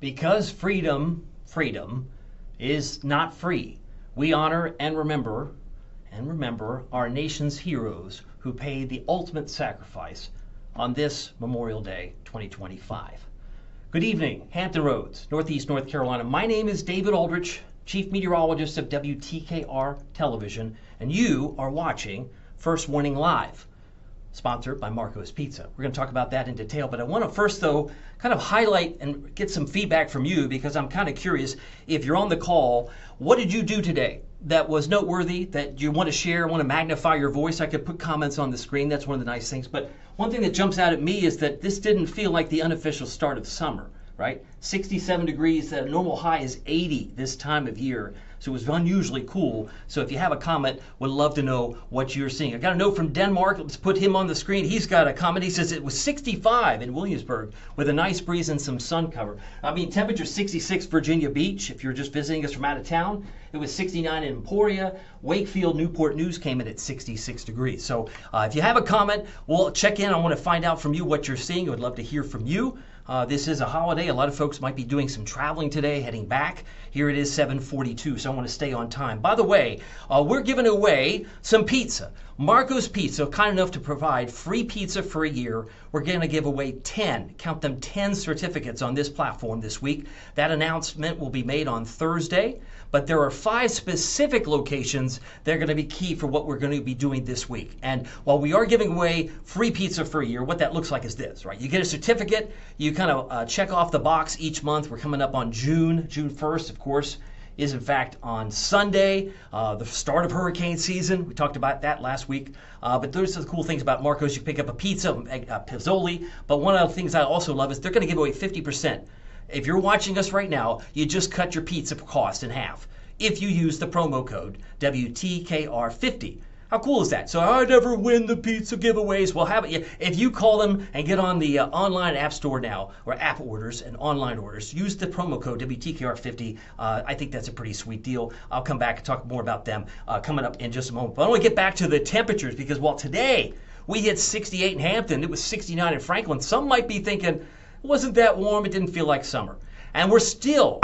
Because freedom is not free. We honor and remember our nation's heroes who paid the ultimate sacrifice on this Memorial Day 2025. Good evening, Hampton Roads, Northeast North Carolina. My name is David Aldrich, Chief Meteorologist of WTKR Television, and you are watching First Warning Live, sponsored by Marco's Pizza. We're going to talk about that in detail, but I want to first, though, kind of highlight and get some feedback from you because I'm kind of curious if you're on the call, what did you do today that was noteworthy, that you want to share, want to magnify your voice? I could put comments on the screen. That's one of the nice things. But one thing that jumps out at me is that this didn't feel like the unofficial start of summer, right? 67 degrees, that normal high is 80 this time of year. So it was unusually cool. So if you have a comment, would love to know what you're seeing. I got a note from Denmark. Let's put him on the screen. He's got a comment. He says it was 65 in Williamsburg with a nice breeze and some sun cover. I mean, temperature 66 Virginia Beach. If you're just visiting us from out of town, it was 69 in Emporia. Wakefield, Newport News came in at 66 degrees. So if you have a comment, we'll check in. I want to find out from you what you're seeing. I would love to hear from you. This is a holiday. A lot of folks might be doing some traveling today, heading back. Here it is 7:42, so I want to stay on time. By the way, we're giving away some pizza. Marco's Pizza, kind enough to provide free pizza for a year. We're going to give away 10, count them 10 certificates on this platform this week. That announcement will be made on Thursday, but there are 5 specific locations that are going to be key for what we're going to be doing this week. And while we are giving away free pizza for a year, what that looks like is this, right? You get a certificate, you kind of check off the box each month. We're coming up on June 1st, of course, is in fact on Sunday, the start of hurricane season. We talked about that last week. But those are the cool things about Marco's. You pick up a pizza, a pizzoli. But one of the things I also love is they're going to give away 50%. If you're watching us right now, you just cut your pizza cost in half if you use the promo code WTKR50. How cool is that? So I never win the pizza giveaways. Well, have it. If you call them and get on the online app store now, or app orders and online orders, use the promo code WTKR50. I think that's a pretty sweet deal. I'll come back and talk more about them coming up in just a moment. But I want to get back to the temperatures because while today we hit 68 in Hampton, it was 69 in Franklin. Some might be thinking, it wasn't that warm, it didn't feel like summer. And we're still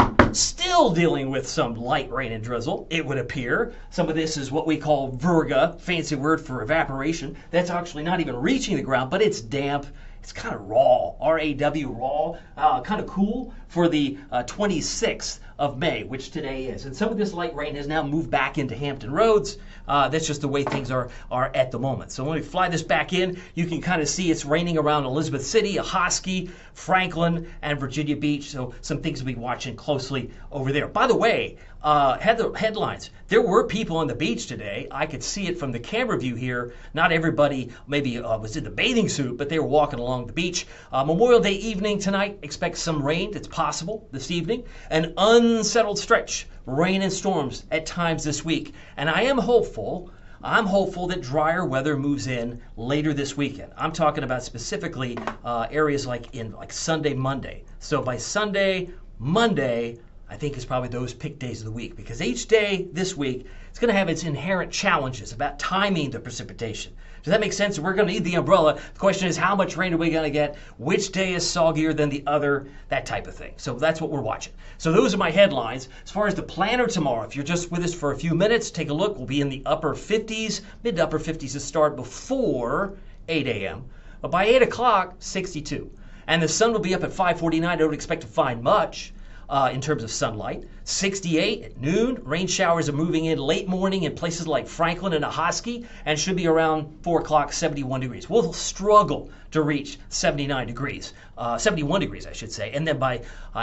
dealing with some light rain and drizzle, it would appear. Some of this is what we call virga, fancy word for evaporation. That's actually not even reaching the ground, but it's damp. It's kind of raw, R-A-W, raw, kind of cool for the 26th of May, which today is. And some of this light rain has now moved back into Hampton Roads. That's just the way things are at the moment. So when we fly this back in, you can kind of see it's raining around Elizabeth City, Ahoskie, Franklin, and Virginia Beach. So some things to be watching closely over there. By the way, headlines. There were people on the beach today. I could see it from the camera view here. Not everybody maybe was in the bathing suit, but they were walking along the beach. Memorial Day evening tonight, expect some rain. It's possible this evening. An unsettled stretch, rain and storms at times this week. And I am hopeful. I'm hopeful that drier weather moves in later this weekend. I'm talking about specifically areas like Sunday, Monday. So by Sunday, Monday, I think is probably those pick days of the week because each day this week is going to have its inherent challenges about timing the precipitation. Does that make sense? We're going to need the umbrella. The question is, how much rain are we going to get? Which day is soggier than the other? That type of thing. So that's what we're watching. So those are my headlines. As far as the planner tomorrow, if you're just with us for a few minutes, take a look. We'll be in the upper 50s, mid to upper 50s to start before 8 a.m. But by 8 o'clock, 62. And the sun will be up at 5:49. I don't expect to find much in terms of sunlight. 68 at noon. Rain showers are moving in late morning in places like Franklin and Ahoskie and should be around 4 o'clock, 71 degrees. We'll struggle to reach 79 degrees, 71 degrees, I should say. And then by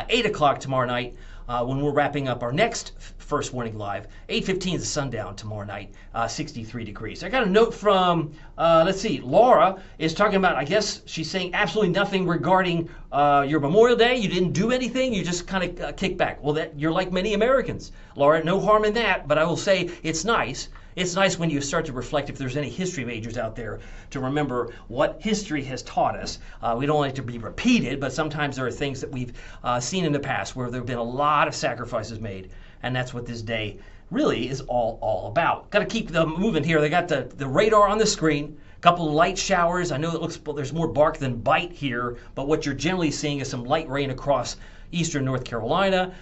8 o'clock tomorrow night, when we're wrapping up our next First Warning Live, 8:15 is the sundown tomorrow night, 63 degrees. I got a note from, let's see, Laura is talking about, I guess she's saying absolutely nothing regarding your Memorial Day. You didn't do anything. You just kind of kicked back. Well, you're like many Americans. Laura, no harm in that, but I will say it's nice. It's nice when you start to reflect, if there's any history majors out there, to remember what history has taught us. We don't want it to be repeated, but sometimes there are things that we've seen in the past where there have been a lot of sacrifices made, and that's what this day really is all about. Got to keep them moving here. They got the radar on the screen. Couple of light showers. I know it looks there's more bark than bite here, but what you're generally seeing is some light rain across eastern North Carolina,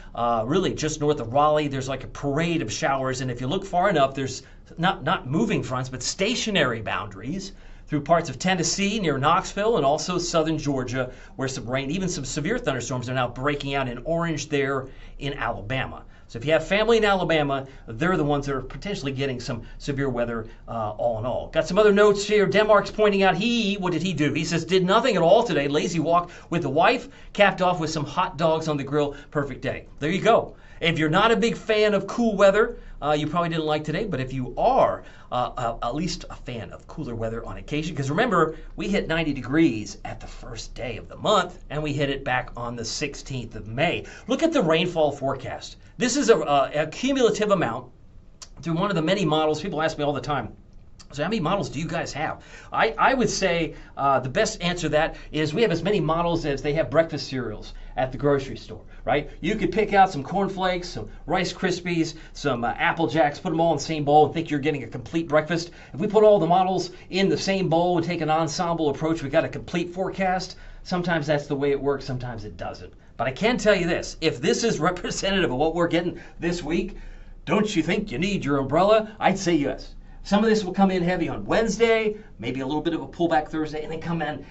really just north of Raleigh. There's like a parade of showers, and if you look far enough, there's not moving fronts, but stationary boundaries through parts of Tennessee near Knoxville and also southern Georgia, where some rain, even some severe thunderstorms are now breaking out in orange there in Alabama. So if you have family in Alabama, they're the ones that are potentially getting some severe weather all in all. Got some other notes here. Denmark's pointing out what did he do? He says, did nothing at all today. Lazy walk with the wife, capped off with some hot dogs on the grill. Perfect day. There you go. If you're not a big fan of cool weather, you probably didn't like today, but if you are at least a fan of cooler weather on occasion, because remember, we hit 90 degrees at the first day of the month, and we hit it back on the 16th of May. Look at the rainfall forecast. This is a cumulative amount through one of the many models. People ask me all the time, so how many models do you guys have? I would say the best answer to that is we have as many models as they have breakfast cereals at the grocery store, right? You could pick out some cornflakes, some Rice Krispies, some Apple Jacks, put them all in the same bowl and think you're getting a complete breakfast. If we put all the models in the same bowl and take an ensemble approach, we got a complete forecast. Sometimes that's the way it works, sometimes it doesn't. But I can tell you this, if this is representative of what we're getting this week, don't you think you need your umbrella? I'd say yes. Some of this will come in heavy on Wednesday, maybe a little bit of a pullback Thursday, and then come in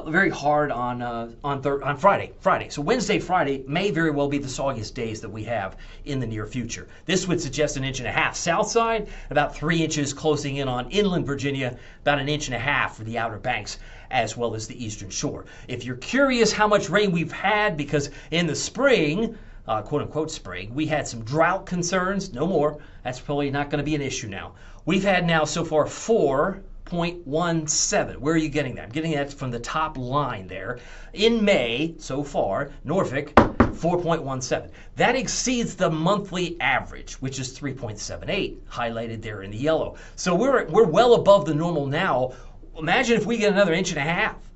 very hard on Friday. So Wednesday, Friday may very well be the soggiest days that we have in the near future. This would suggest 1.5 inches south side, about 3 inches closing in on inland Virginia, about 1.5 inches for the Outer Banks, as well as the eastern shore. If you're curious how much rain we've had, because in the spring, quote unquote spring, we had some drought concerns, no more. That's probably not going to be an issue now. We've had now so far 4.17. Where are you getting that? I'm getting that from the top line there. In May, so far, Norfolk, 4.17. That exceeds the monthly average, which is 3.78, highlighted there in the yellow. So we're well above the normal now. Imagine if we get another 1.5 inches.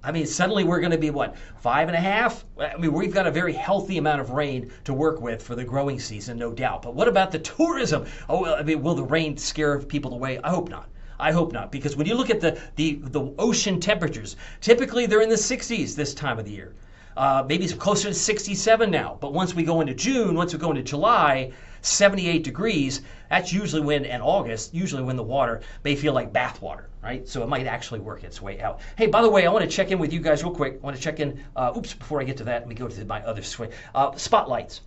I mean, suddenly we're going to be, what, 5.5? I mean, we've got a very healthy amount of rain to work with for the growing season, no doubt. But what about the tourism? Oh, I mean, will the rain scare people away? I hope not. I hope not, because when you look at the ocean temperatures, typically they're in the 60s this time of the year. Maybe it's closer to 67 now. But once we go into June, once we go into July, 78 degrees, that's usually when, and August, usually when the water may feel like bath water, right? So it might actually work its way out. Hey, by the way, I want to check in with you guys real quick. I want to check in, before I get to that, let me go to my other swing. Spotlights.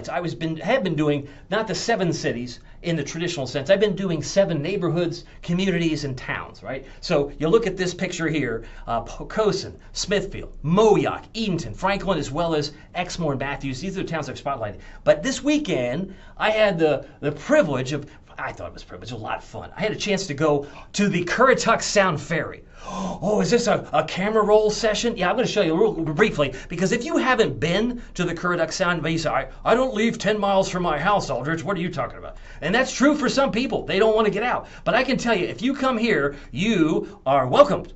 I have been doing not the 7 cities in the traditional sense. I've been doing 7 neighborhoods, communities, and towns, right? So you look at this picture here, Poquoson, Smithfield, Moyock, Edenton, Franklin, as well as Exmoor and Matthews. These are the towns I've spotlighted. But this weekend, I had the privilege of, I thought it was a privilege, a lot of fun. I had a chance to go to the Currituck Sound Ferry. Oh, is this a camera roll session? Yeah, I'm going to show you real briefly, because if you haven't been to the Currituck Sound, you say, I don't leave 10 miles from my house, Aldrich. What are you talking about? And that's true for some people. They don't want to get out. But I can tell you, if you come here, you are welcomed.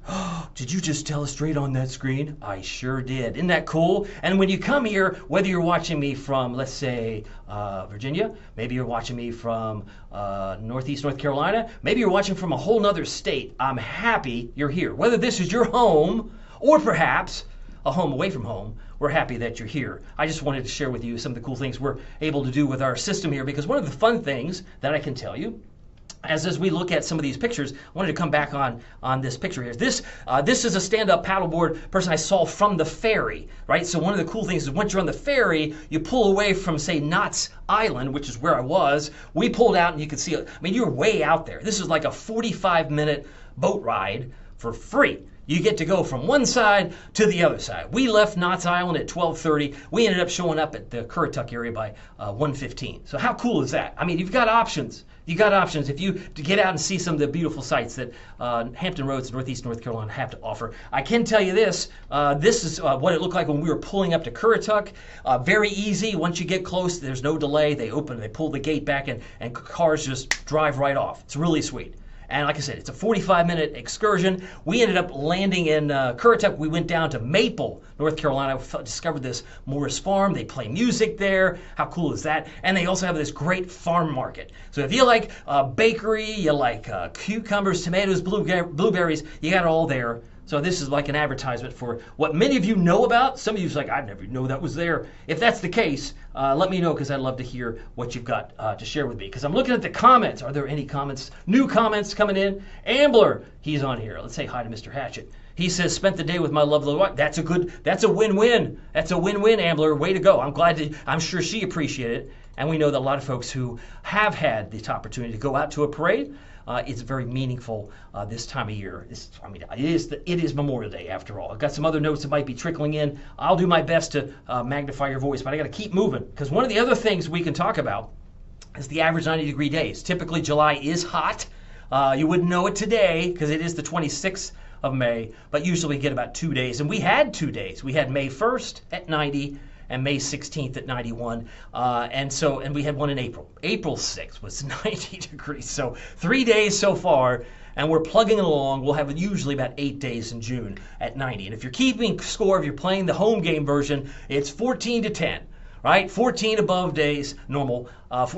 Did you just tell us straight on that screen? I sure did. Isn't that cool? And when you come here, whether you're watching me from, let's say, Virginia, maybe you're watching me from Northeast North Carolina, maybe you're watching from a whole nother state, I'm happy you're here. Whether this is your home or perhaps a home away from home, we're happy that you're here. I just wanted to share with you some of the cool things we're able to do with our system here, because one of the fun things that I can tell you, as we look at some of these pictures, I wanted to come back on this picture here. This is a stand-up paddleboard person I saw from the ferry, right? So one of the cool things is once you're on the ferry, you pull away from, say, Knott's Island, which is where I was. We pulled out and you can see it. I mean, you're way out there. This is like a 45-minute boat ride for free. You get to go from one side to the other side. We left Knott's Island at 12:30. We ended up showing up at the Currituck area by 1:15. So how cool is that? I mean, you've got options. You got options if you to get out and see some of the beautiful sights that Hampton Roads, Northeast North Carolina have to offer. I can tell you this. This is what it looked like when we were pulling up to Currituck. Very easy. Once you get close, there's no delay. They pull the gate back, and cars just drive right off. It's really sweet. And like I said, it's a 45-minute excursion. We ended up landing in Currituck. We went down to Maple, North Carolina. We discovered this Morris Farm. They play music there. How cool is that? And they also have this great farm market. So if you like bakery, you like cucumbers, tomatoes, blueberries, you got it all there. So this is like an advertisement for what many of you know about. Some of you are like, I never know that was there. If that's the case, let me know, because I'd love to hear what you've got to share with me. Because I'm looking at the comments. Are there any comments? New comments coming in? Ambler, he's on here. Let's say hi to Mr. Hatchet. He says, spent the day with my lovely wife. That's a win-win. That's a win-win, Ambler. Way to go. I'm sure she appreciated it. And we know that a lot of folks who have had the opportunity to go out to a parade, it's very meaningful this time of year. It is Memorial Day after all. I've got some other notes that might be trickling in. I'll do my best to magnify your voice, but I got to keep moving, because one of the other things we can talk about is the average 90-degree days. Typically, July is hot. You wouldn't know it today because it is the 26th of May, but usually we get about 2 days, and we had 2 days. We had May 1st at 90. And May 16th at 91, and we had one in April. April 6th was 90 degrees, so 3 days so far, and we're plugging it along. We'll have usually about 8 days in June at 90. And if you're keeping score, if you're playing the home game version, it's 14 to 10, right? 14 above days normal,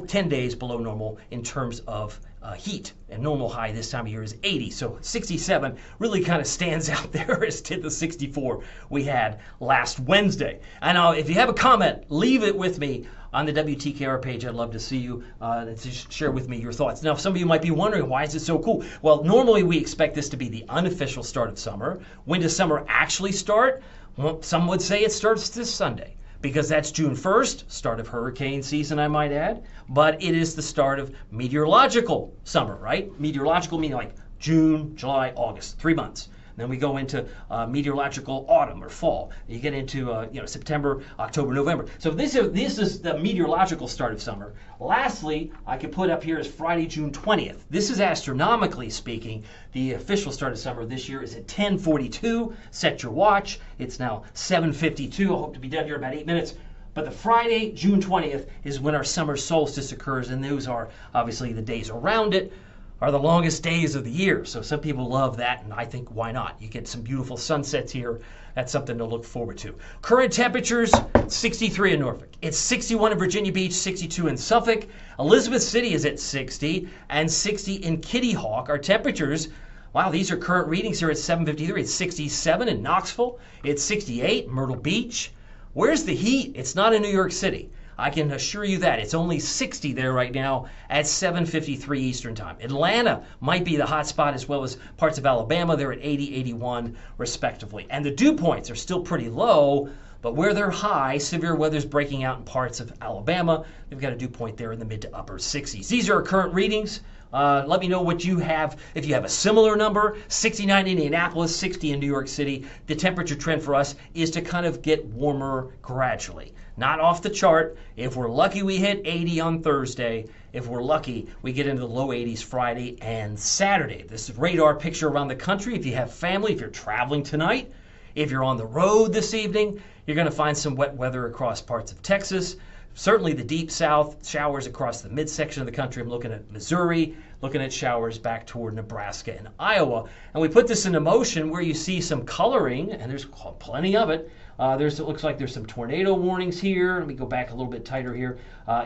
10 days below normal in terms of heat. And normal high this time of year is 80. So 67 really kind of stands out there as did the 64 we had last Wednesday. And if you have a comment, leave it with me on the WTKR page. I'd love to see you to share with me your thoughts. Now, some of you might be wondering, why is it so cool? Well, normally we expect this to be the unofficial start of summer. When does summer actually start? Well, some would say it starts this Sunday, because that's June 1st, start of hurricane season, I might add. But it is the start of meteorological summer, right? Meteorological meaning like June, July, August, 3 months. Then we go into meteorological autumn or fall. You get into September, October, November. So this is the meteorological start of summer. Lastly, I could put up here is Friday, June 20th. This is astronomically speaking. The official start of summer this year is at 10:42. Set your watch. It's now 7:52. I hope to be done here in about 8 minutes. But the Friday, June 20th, is when our summer solstice occurs, and those are obviously the days around it are the longest days of the year. So some people love that, and I think, why not? You get some beautiful sunsets here. That's something to look forward to. Current temperatures, 63 in Norfolk. It's 61 in Virginia Beach, 62 in Suffolk. Elizabeth City is at 60, and 60 in Kitty Hawk. Our temperatures, wow, these are current readings here at 7:53. It's 67 in Knoxville. It's 68 in Myrtle Beach. Where's the heat? It's not in New York City. I can assure you that. It's only 60 there right now at 7:53 Eastern Time. Atlanta might be the hot spot, as well as parts of Alabama. They're at 80, 81 respectively. And the dew points are still pretty low, but where they're high, severe weather's breaking out in parts of Alabama. They've got a dew point there in the mid to upper 60s. These are our current readings. Let me know what you have. If you have a similar number, 69 in Indianapolis, 60 in New York City. The temperature trend for us is to kind of get warmer gradually. Not off the chart. If we're lucky, we hit 80 on Thursday. If we're lucky, we get into the low 80s Friday and Saturday. This is radar picture around the country. If you have family, if you're traveling tonight, if you're on the road this evening, you're going to find some wet weather across parts of Texas. Certainly the deep south, showers across the midsection of the country. I'm looking at Missouri, looking at showers back toward Nebraska and Iowa. And we put this into motion where you see some coloring, and there's plenty of it. It looks like there's some tornado warnings here. Let me go back a little bit tighter here.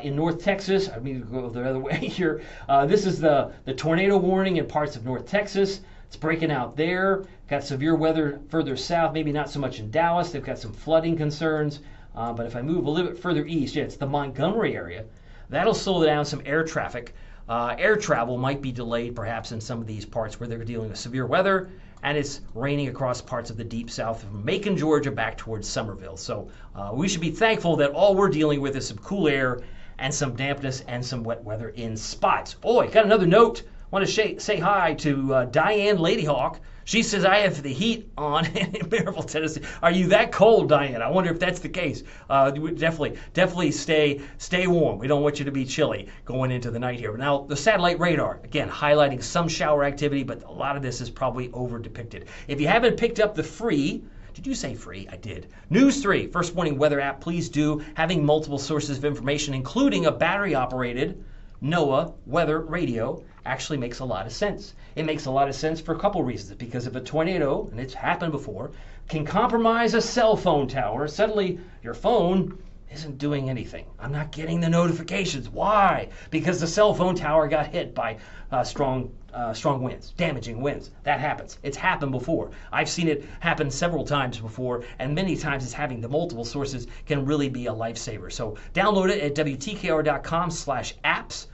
In North Texas, I mean, go the other way here. This is the tornado warning in parts of North Texas. It's breaking out there. Got severe weather further south, maybe not so much in Dallas. They've got some flooding concerns. But if I move a little bit further east, it's the Montgomery area. That'll slow down some air traffic. Air travel might be delayed perhaps in some of these parts where they're dealing with severe weather, and it's raining across parts of the deep south from Macon, Georgia, back towards Somerville. So we should be thankful that all we're dealing with is some cool air and some dampness and some wet weather in spots. Oh, I got another note. I want to say hi to Diane Ladyhawk. She says, I have the heat on in Maryville, Tennessee. Are you that cold, Diane? I wonder if that's the case. Definitely stay warm. We don't want you to be chilly going into the night here. Now, the satellite radar, again, highlighting some shower activity, but a lot of this is probably over depicted. If you haven't picked up the free, did you say free? I did. News 3, First Warning Weather app, please do. Having multiple sources of information, including a battery-operated NOAA weather radio, actually makes a lot of sense. It makes a lot of sense for a couple reasons. Because if a tornado, and it's happened before, can compromise a cell phone tower, suddenly your phone isn't doing anything. I'm not getting the notifications. Why? Because the cell phone tower got hit by strong winds, damaging winds. That happens. It's happened before. I've seen it happen several times before, and many times it's having the multiple sources can really be a lifesaver. So download it at WTKR.com/apps.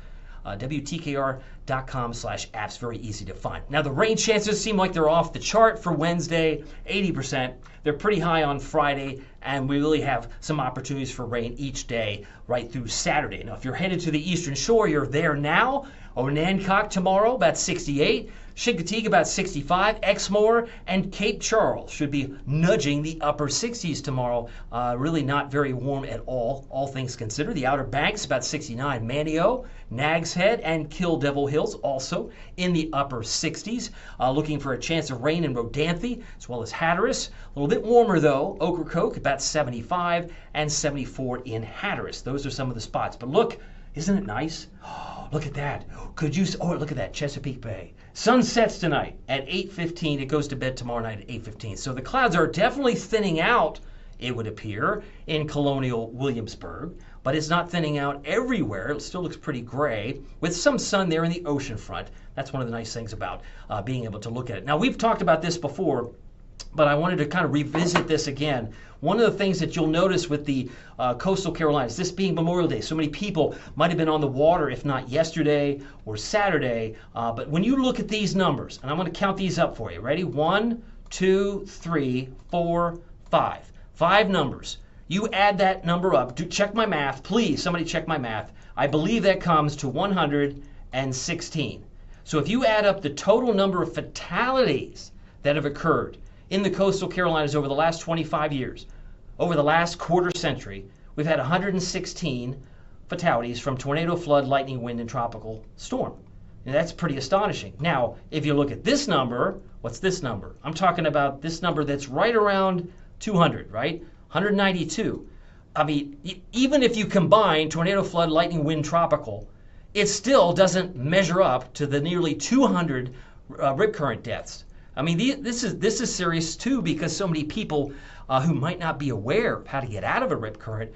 WTKR.com/apps, very easy to find. Now the rain chances seem like they're off the chart for Wednesday, 80%. They're pretty high on Friday, and we really have some opportunities for rain each day right through Saturday. Now if you're headed to the Eastern Shore, you're there now. Onancock tomorrow, about 68. Chincoteague, about 65. Exmoor and Cape Charles should be nudging the upper 60s tomorrow. Really not very warm at all things considered. The Outer Banks, about 69. Manio, Nags Head, and Kill Devil Hills also in the upper 60s. Looking for a chance of rain in Rodanthe, as well as Hatteras. A little bit warmer, though. Ocracoke, about 75, and 74 in Hatteras. Those are some of the spots. But look, isn't it nice? Oh, look at that. Look at that, Chesapeake Bay. Sun sets tonight at 8:15. It goes to bed tomorrow night at 8:15. So the clouds are definitely thinning out, it would appear, in Colonial Williamsburg, but it's not thinning out everywhere. It still looks pretty gray with some sun there in the ocean front. That's one of the nice things about being able to look at it. Now, we've talked about this before, but I wanted to kind of revisit this again. One of the things that you'll notice with the coastal Carolinas, this being Memorial Day, so many people might have been on the water, if not yesterday or Saturday. But when you look at these numbers, and I'm going to count these up for you. Ready? 1, 2, 3, 4, 5. 5 numbers. You add that number up. Check my math, please. Somebody check my math. I believe that comes to 116. So if you add up the total number of fatalities that have occurred in the coastal Carolinas over the last 25 years, over the last quarter century, we've had 116 fatalities from tornado, flood, lightning, wind, and tropical storm. And that's pretty astonishing. Now, if you look at this number, what's this number? I'm talking about this number that's right around 200, right? 192. I mean, even if you combine tornado, flood, lightning, wind, tropical, it still doesn't measure up to the nearly 200 rip current deaths. I mean, this is serious too, because so many people who might not be aware of how to get out of a rip current,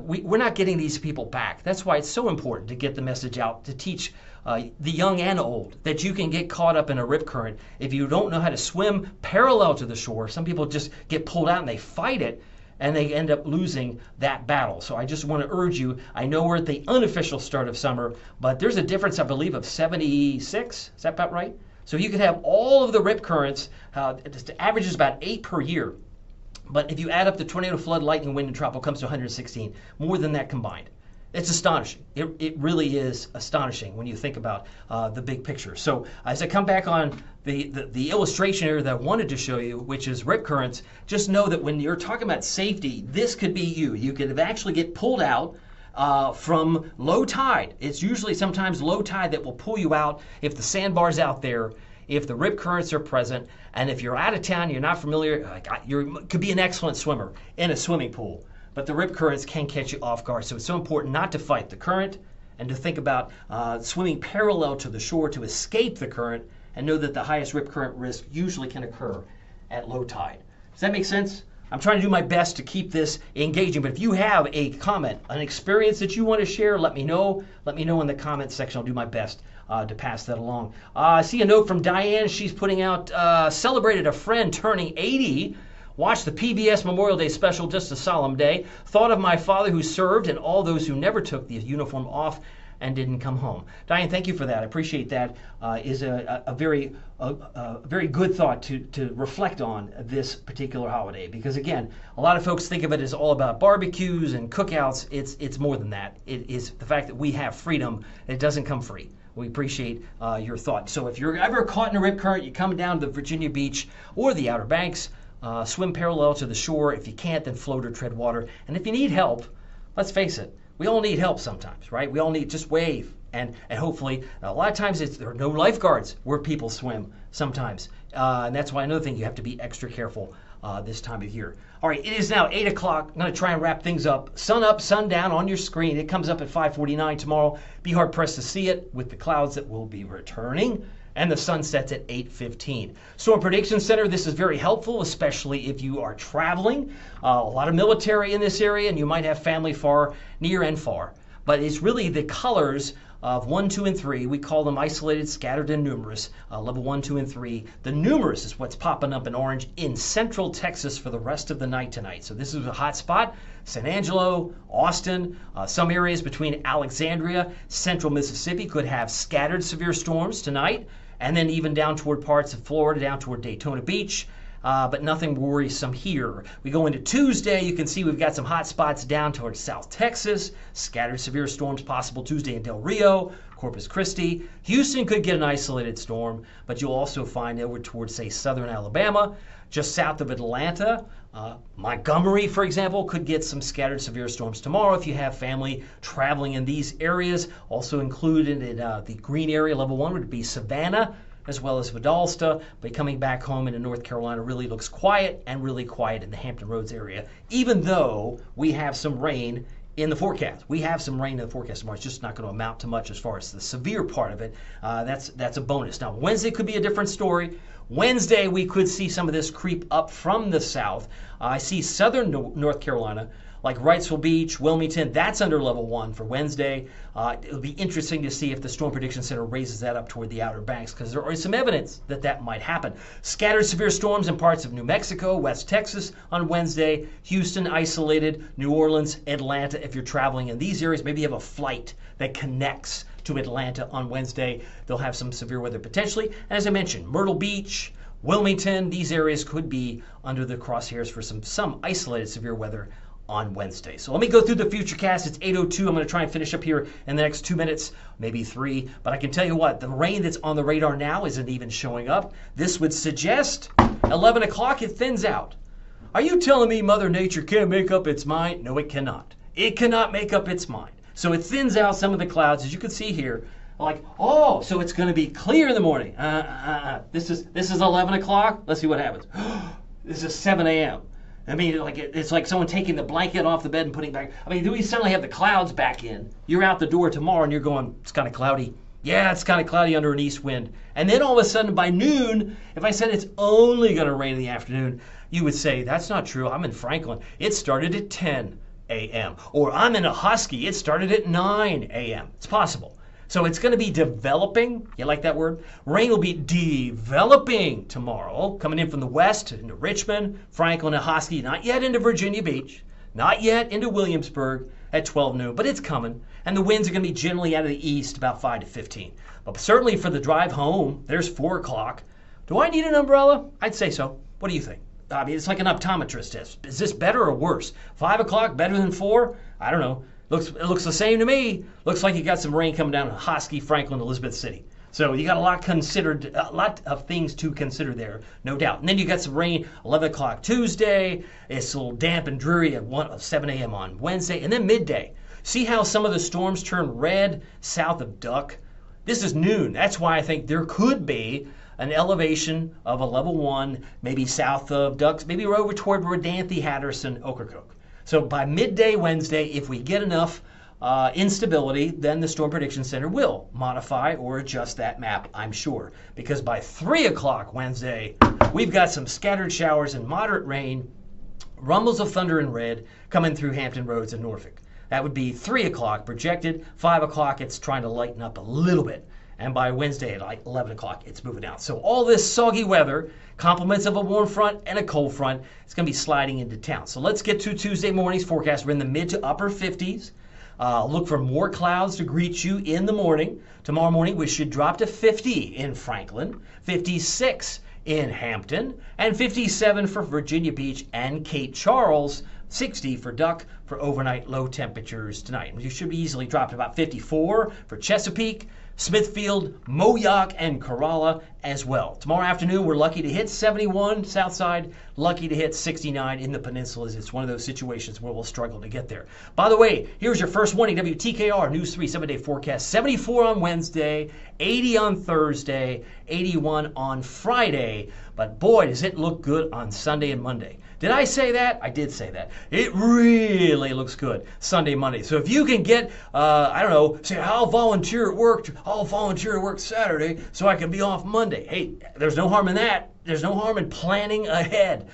we're not getting these people back. That's why it's so important to get the message out, to teach the young and old that you can get caught up in a rip current. If you don't know how to swim parallel to the shore, some people just get pulled out and they fight it, and they end up losing that battle. So I just want to urge you, I know we're at the unofficial start of summer, but there's a difference, I believe, of 76. Is that about right? So you could have all of the rip currents, the average is about 8 per year. But if you add up the tornado, flood, lightning, wind, and tropical, it comes to 116, more than that combined. It's astonishing. It really is astonishing when you think about the big picture. So as I come back on the illustration here that I wanted to show you, which is rip currents, just know that when you're talking about safety, this could be you. You could actually get pulled out from low tide. It's usually sometimes low tide that will pull you out if the sandbar's out there, if the rip currents are present, and if you're out of town, you're not familiar, you could be an excellent swimmer in a swimming pool, but the rip currents can catch you off guard. So it's so important not to fight the current and to think about swimming parallel to the shore to escape the current, and know that the highest rip current risk usually can occur at low tide. Does that make sense? I'm trying to do my best to keep this engaging, but if you have a comment, an experience that you want to share, let me know. Let me know in the comments section. I'll do my best to pass that along. I see a note from Diane. She's putting out, celebrated a friend turning 80. Watched the PBS Memorial Day special, just a solemn day. Thought of my father who served and all those who never took the uniform off and didn't come home. Diane, thank you for that. I appreciate that. Is a very good thought to reflect on this particular holiday, because again, a lot of folks think of it as all about barbecues and cookouts. It's more than that. It is the fact that we have freedom. It doesn't come free. We appreciate your thought. So if you're ever caught in a rip current, you come down to the Virginia Beach or the Outer Banks, swim parallel to the shore. If you can't, then float or tread water. And if you need help, let's face it, we all need help sometimes, right? We all need just wave. And hopefully, a lot of times there are no lifeguards where people swim sometimes. And that's why another thing, you have to be extra careful this time of year. All right, it is now 8 o'clock. I'm going to try and wrap things up. Sun up, sun down on your screen. It comes up at 5:49 tomorrow. Be hard pressed to see it with the clouds that will be returning and the sun sets at 8:15. Storm Prediction Center, this is very helpful, especially if you are traveling. A lot of military in this area, and you might have family far, near and far. But it's really the colors of 1, 2, and 3. We call them isolated, scattered, and numerous. Level 1, 2, and 3. The numerous is what's popping up in orange in central Texas for the rest of the night tonight. So this is a hot spot. San Angelo, Austin, some areas between Alexandria, central Mississippi could have scattered severe storms tonight, and then even down toward parts of Florida, down toward Daytona Beach. But nothing worrisome here. We go into Tuesday, you can see we've got some hot spots down towards South Texas, scattered severe storms possible Tuesday in Del Rio, Corpus Christi. Houston could get an isolated storm, but you'll also find over towards, say, southern Alabama, just south of Atlanta. Montgomery, for example, could get some scattered severe storms tomorrow if you have family traveling in these areas. Also included in the green area, level 1, would be Savannah, as well as Valdosta. But coming back home into North Carolina really looks quiet, and really quiet in the Hampton Roads area, even though we have some rain in the forecast. We have some rain in the forecast tomorrow. It's just not going to amount to much as far as the severe part of it. That's a bonus. Now, Wednesday could be a different story. Wednesday, we could see some of this creep up from the south. I see southern North Carolina, like Wrightsville Beach, Wilmington, that's under level 1 for Wednesday. It'll be interesting to see if the Storm Prediction Center raises that up toward the Outer Banks, because there is some evidence that that might happen. Scattered severe storms in parts of New Mexico, West Texas on Wednesday, Houston isolated, New Orleans, Atlanta. If you're traveling in these areas, maybe you have a flight that connects to Atlanta on Wednesday, they'll have some severe weather potentially. And as I mentioned, Myrtle Beach, Wilmington, these areas could be under the crosshairs for some isolated severe weather on Wednesday. So let me go through the futurecast. It's 8:02. I'm going to try and finish up here in the next 2 minutes, maybe 3. But I can tell you what, the rain that's on the radar now isn't even showing up. This would suggest 11 o'clock, it thins out. Are you telling me Mother Nature can't make up its mind? No, it cannot. It cannot make up its mind. So it thins out some of the clouds, as you can see here. Like, oh, so it's going to be clear in the morning. This is 11 o'clock. Let's see what happens. This is 7 a.m. I mean, like it's like someone taking the blanket off the bed and putting it back. I mean, do we suddenly have the clouds back in? You're out the door tomorrow and you're going, it's kind of cloudy. Yeah, it's kind of cloudy under an east wind. And then all of a sudden by noon, if I said it's only going to rain in the afternoon, you would say, that's not true. I'm in Franklin. It started at 10 a.m. Or I'm in a Husky. It started at 9 a.m. It's possible. So it's going to be developing. You like that word? Rain will be developing tomorrow, coming in from the west into Richmond, Franklin, and Husky. Not yet into Virginia Beach. Not yet into Williamsburg at 12 noon, but it's coming. And the winds are going to be generally out of the east, about 5 to 15. But certainly for the drive home, there's 4 o'clock. Do I need an umbrella? I'd say so. What do you think? I mean, it's like an optometrist test. Is this better or worse? 5 o'clock better than 4? I don't know. It looks the same to me. Looks like you got some rain coming down in Husky, Franklin, Elizabeth City. So you got a lot of things to consider there, no doubt. And then you got some rain 11 o'clock Tuesday. It's a little damp and dreary at 7 a.m. on Wednesday. And then midday. See how some of the storms turn red south of Duck? This is noon. That's why I think there could be an elevation of a level 1, maybe south of Ducks, maybe over toward Rodanthe, Hatterson, Ocracoke. So by midday Wednesday, if we get enough instability, then the Storm Prediction Center will modify or adjust that map, I'm sure. Because by 3 o'clock Wednesday, we've got some scattered showers and moderate rain, rumbles of thunder in red coming through Hampton Roads and Norfolk. That would be 3 o'clock projected. 5 o'clock, it's trying to lighten up a little bit. And by Wednesday at like 11 o'clock, it's moving down. So all this soggy weather, complements of a warm front and a cold front, it's going to be sliding into town. So let's get to Tuesday morning's forecast. We're in the mid to upper 50s. Look for more clouds to greet you in the morning. Tomorrow morning, we should drop to 50 in Franklin, 56 in Hampton, and 57 for Virginia Beach and Cape Charles, 60 for Duck for overnight low temperatures tonight. You should be easily dropped to about 54 for Chesapeake, Smithfield, Moyock, and Corolla, as well. Tomorrow afternoon, we're lucky to hit 71 south side, lucky to hit 69 in the peninsulas. It's one of those situations where we'll struggle to get there. By the way, here's your first warning, WTKR News 3 7-day forecast. 74 on Wednesday, 80 on Thursday, 81 on Friday. But boy, does it look good on Sunday and Monday. Did I say that? I did say that. It really looks good Sunday, Monday. So if you can get, I don't know, say, I'll volunteer at work Saturday so I can be off Monday. Hey, there's no harm in that. There's no harm in planning ahead.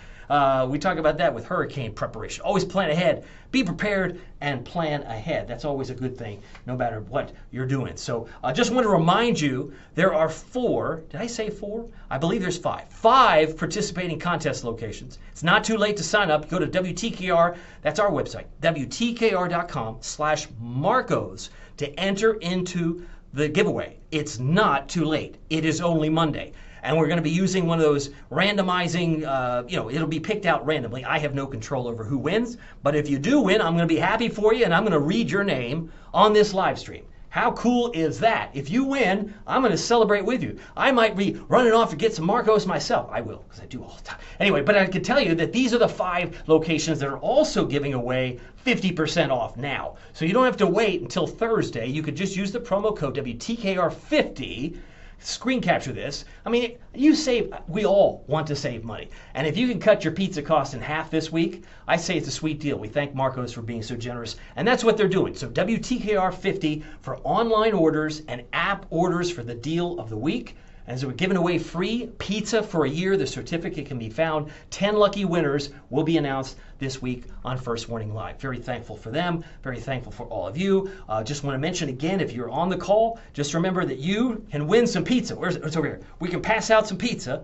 We talk about that with hurricane preparation. Always plan ahead. Be prepared and plan ahead. That's always a good thing, no matter what you're doing. So I just want to remind you, there are 4, did I say 4? I believe there's 5. 5 participating contest locations. It's not too late to sign up. Go to WTKR, that's our website, WTKR.com/Marcos to enter into the giveaway. It's not too late. It is only Monday. And we're going to be using one of those randomizing, it'll be picked out randomly. I have no control over who wins. But if you do win, I'm going to be happy for you, and I'm going to read your name on this live stream. How cool is that? If you win, I'm going to celebrate with you. I might be running off to get some Marcos myself. I will, because I do all the time. Anyway, but I can tell you that these are the 5 locations that are also giving away 50% off now. So you don't have to wait until Thursday. You could just use the promo code WTKR50. Screen capture this. I mean, we all want to save money. And if you can cut your pizza cost in half this week, I say it's a sweet deal. We thank Marcos for being so generous. And that's what they're doing. So WTKR 50 for online orders and app orders for the deal of the week. And so we're giving away free pizza for a year. The certificate can be found. 10 lucky winners will be announced this week on First Warning Live. Very thankful for them. Very thankful for all of you. Just want to mention again, if you're on the call, just remember that you can win some pizza. It's over here. We can pass out some pizza.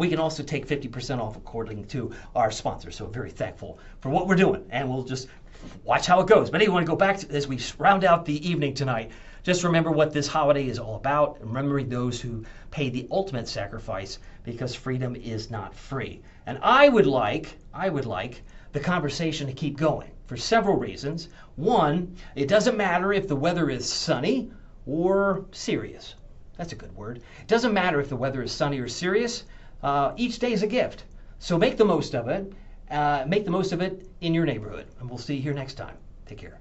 We can also take 50% off according to our sponsor. So very thankful for what we're doing. And we'll just watch how it goes. But anyway, want to go back to, as we round out the evening tonight, just remember what this holiday is all about, remembering those who paid the ultimate sacrifice, because freedom is not free. And I would like the conversation to keep going for several reasons. One, it doesn't matter if the weather is sunny or serious. That's a good word. It doesn't matter if the weather is sunny or serious. Each day is a gift. So make the most of it. Make the most of it in your neighborhood. And we'll see you here next time. Take care.